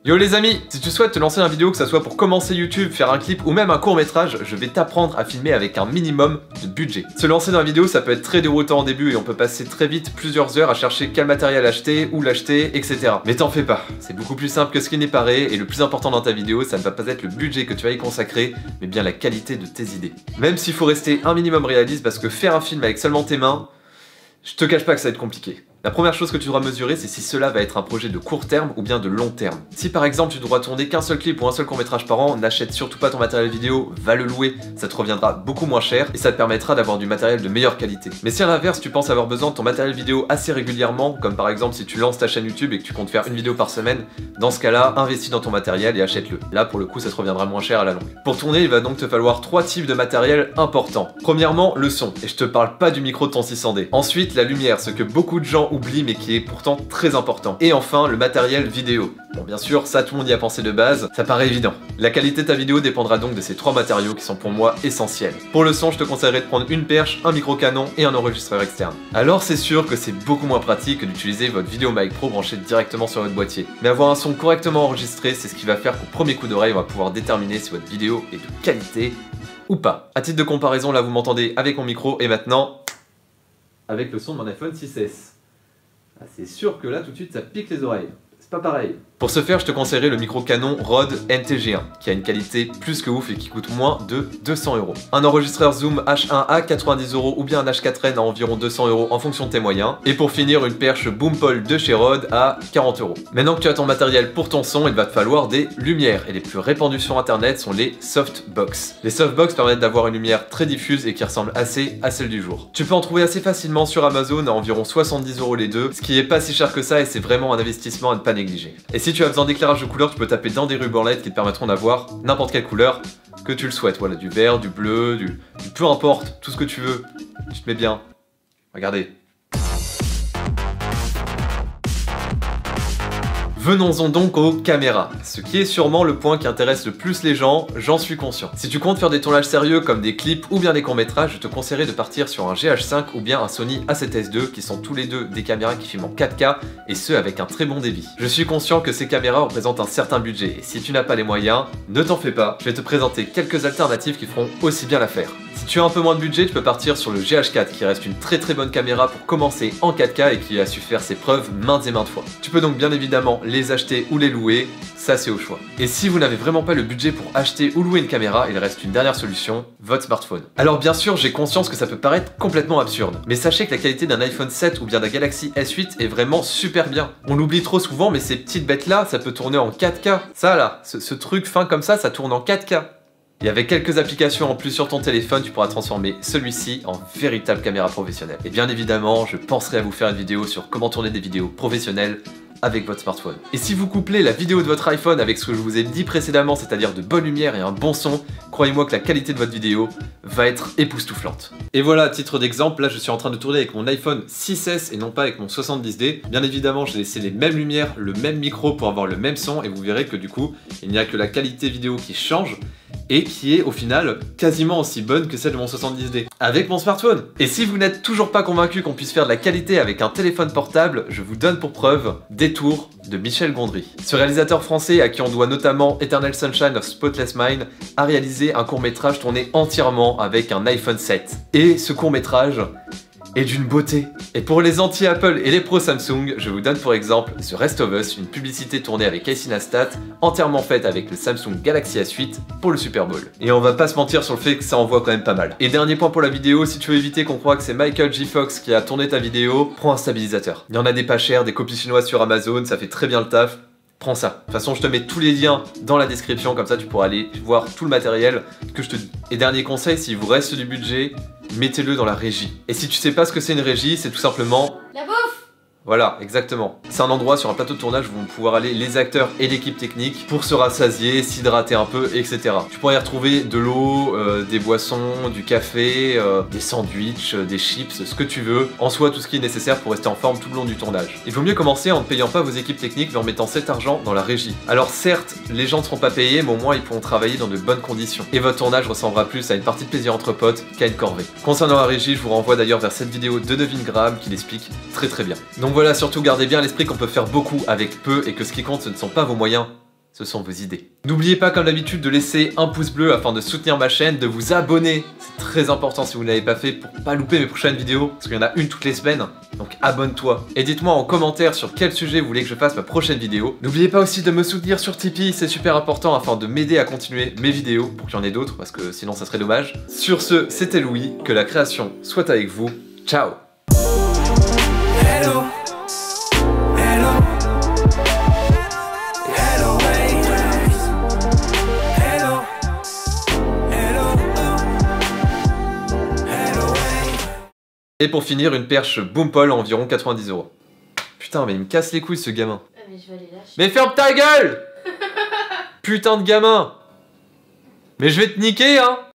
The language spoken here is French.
Yo les amis, si tu souhaites te lancer dans la vidéo, que ça soit pour commencer YouTube, faire un clip ou même un court métrage, je vais t'apprendre à filmer avec un minimum de budget. Se lancer dans la vidéo, ça peut être très déroutant au début et on peut passer très vite plusieurs heures à chercher quel matériel acheter, où l'acheter, etc. Mais t'en fais pas, c'est beaucoup plus simple que ce qui n'est paraît et le plus important dans ta vidéo, ça ne va pas être le budget que tu vas y consacrer, mais bien la qualité de tes idées. Même s'il faut rester un minimum réaliste parce que faire un film avec seulement tes mains, je te cache pas que ça va être compliqué. La première chose que tu devras mesurer, c'est si cela va être un projet de court terme ou bien de long terme. Si par exemple tu devras tourner qu'un seul clip ou un seul court métrage par an, n'achète surtout pas ton matériel vidéo, va le louer, ça te reviendra beaucoup moins cher et ça te permettra d'avoir du matériel de meilleure qualité. Mais si à l'inverse tu penses avoir besoin de ton matériel vidéo assez régulièrement, comme par exemple si tu lances ta chaîne YouTube et que tu comptes faire une vidéo par semaine, dans ce cas-là, investis dans ton matériel et achète-le. Là pour le coup ça te reviendra moins cher à la longue. Pour tourner, il va donc te falloir 3 types de matériel importants. Premièrement, le son, et je te parle pas du micro de ton 600D. Ensuite, la lumière, ce que beaucoup de gens oublient mais qui est pourtant très important. Et enfin, le matériel vidéo. Bon, bien sûr, ça tout le monde y a pensé de base, ça paraît évident. La qualité de ta vidéo dépendra donc de ces 3 matériaux qui sont pour moi essentiels. Pour le son, je te conseillerais de prendre une perche, un micro canon et un enregistreur externe. Alors c'est sûr que c'est beaucoup moins pratique que d'utiliser votre Vidéomic Pro branché directement sur votre boîtier. Mais avoir un son correctement enregistré, c'est ce qui va faire qu'au premier coup d'oreille, on va pouvoir déterminer si votre vidéo est de qualité ou pas. À titre de comparaison, là vous m'entendez avec mon micro et maintenant avec le son de mon iPhone 6S. Ah, c'est sûr que là tout de suite ça pique les oreilles, c'est pas pareil. Pour ce faire, je te conseillerais le micro Canon Rode NTG1, qui a une qualité plus que ouf et qui coûte moins de 200 €. Un enregistreur Zoom H1 à 90 € ou bien un H4n à environ 200 € en fonction de tes moyens. Et pour finir, une perche Boompole de chez Rode à 40 €. Maintenant que tu as ton matériel pour ton son, il va te falloir des lumières. Et les plus répandues sur internet sont les softbox. Les softbox permettent d'avoir une lumière très diffuse et qui ressemble assez à celle du jour. Tu peux en trouver assez facilement sur Amazon à environ 70 € les deux, ce qui est pas si cher que ça et c'est vraiment un investissement à ne pas négliger. Et si tu as besoin d'éclairage de couleur, tu peux taper dans des rubans LED qui te permettront d'avoir n'importe quelle couleur que tu le souhaites. Voilà, du vert, du bleu, du peu importe, tout ce que tu veux. Tu te mets bien. Regardez. Venons-en donc aux caméras, ce qui est sûrement le point qui intéresse le plus les gens, j'en suis conscient. Si tu comptes faire des tournages sérieux comme des clips ou bien des courts-métrages, je te conseillerais de partir sur un GH5 ou bien un Sony A7S II qui sont tous les deux des caméras qui filment en 4K et ce avec un très bon débit. Je suis conscient que ces caméras représentent un certain budget et si tu n'as pas les moyens, ne t'en fais pas, je vais te présenter quelques alternatives qui feront aussi bien l'affaire. Si tu as un peu moins de budget, tu peux partir sur le GH4 qui reste une très bonne caméra pour commencer en 4K et qui a su faire ses preuves maintes et maintes fois. Tu peux donc bien évidemment les acheter ou les louer, ça c'est au choix. Et si vous n'avez vraiment pas le budget pour acheter ou louer une caméra, il reste une dernière solution, votre smartphone. Alors bien sûr, j'ai conscience que ça peut paraître complètement absurde, mais sachez que la qualité d'un iPhone 7 ou bien d'un Galaxy S8 est vraiment super bien. On l'oublie trop souvent, mais ces petites bêtes là, ça peut tourner en 4K. Ça là, ce truc fin comme ça tourne en 4K. Et avec quelques applications en plus sur ton téléphone, tu pourras transformer celui-ci en véritable caméra professionnelle. Et bien évidemment, je penserai à vous faire une vidéo sur comment tourner des vidéos professionnelles avec votre smartphone. Et si vous couplez la vidéo de votre iPhone avec ce que je vous ai dit précédemment, c'est-à-dire de bonne lumière et un bon son, croyez-moi que la qualité de votre vidéo va être époustouflante. Et voilà, à titre d'exemple, là je suis en train de tourner avec mon iPhone 6S et non pas avec mon 70D. Bien évidemment, j'ai laissé les mêmes lumières, le même micro pour avoir le même son et vous verrez que du coup, il n'y a que la qualité vidéo qui change et qui est au final quasiment aussi bonne que celle de mon 70D avec mon smartphone. Et si vous n'êtes toujours pas convaincu qu'on puisse faire de la qualité avec un téléphone portable, je vous donne pour preuve Détour de Michel Gondry. Ce réalisateur français à qui on doit notamment Eternal Sunshine of Spotless Mind a réalisé un court-métrage tourné entièrement avec un iPhone 7. Et ce court-métrage est d'une beauté. Et pour les anti-Apple et les pro Samsung, je vous donne pour exemple The Rest of Us, une publicité tournée avec Casey Neistat, entièrement faite avec le Samsung Galaxy S8 pour le Super Bowl. Et on va pas se mentir sur le fait que ça envoie quand même pas mal. Et dernier point pour la vidéo, si tu veux éviter qu'on croie que c'est Michael J. Fox qui a tourné ta vidéo, prends un stabilisateur. Il y en a des pas chers, des copies chinoises sur Amazon, ça fait très bien le taf. Prends ça. De toute façon, je te mets tous les liens dans la description, comme ça tu pourras aller voir tout le matériel que je te dis. Et dernier conseil, s'il vous reste du budget, mettez-le dans la régie. Et si tu sais pas ce que c'est une régie, c'est tout simplement la bouffe. Voilà, exactement. C'est un endroit sur un plateau de tournage où vont pouvoir aller les acteurs et l'équipe technique pour se rassasier, s'hydrater un peu, etc. Tu pourras y retrouver de l'eau, des boissons, du café, des sandwichs, des chips, ce que tu veux. En soi, tout ce qui est nécessaire pour rester en forme tout le long du tournage. Il vaut mieux commencer en ne payant pas vos équipes techniques mais en mettant cet argent dans la régie. Alors certes, les gens ne seront pas payés, mais au moins ils pourront travailler dans de bonnes conditions. Et votre tournage ressemblera plus à une partie de plaisir entre potes qu'à une corvée. Concernant la régie, je vous renvoie d'ailleurs vers cette vidéo de Devin Graham qui l'explique très bien. Donc voilà, surtout gardez bien à l'esprit qu'on peut faire beaucoup avec peu et que ce qui compte ce ne sont pas vos moyens, ce sont vos idées. N'oubliez pas comme d'habitude de laisser un pouce bleu afin de soutenir ma chaîne, de vous abonner, c'est très important si vous ne l'avez pas fait pour pas louper mes prochaines vidéos, parce qu'il y en a une toutes les semaines, donc abonne-toi. Et dites-moi en commentaire sur quel sujet vous voulez que je fasse ma prochaine vidéo. N'oubliez pas aussi de me soutenir sur Tipeee, c'est super important afin de m'aider à continuer mes vidéos, pour qu'il y en ait d'autres, parce que sinon ça serait dommage. Sur ce, c'était Louis, que la création soit avec vous, ciao. Hello. Hello. Hello, haters. Hello. Hello. Hello, haters. Et pour finir, une perche Boompole à environ 90 €. Putain, mais il me casse les couilles ce gamin. Ah, mais je vais aller lâcher. Mais ferme ta gueule! Putain de gamin! Mais je vais te niquer, hein!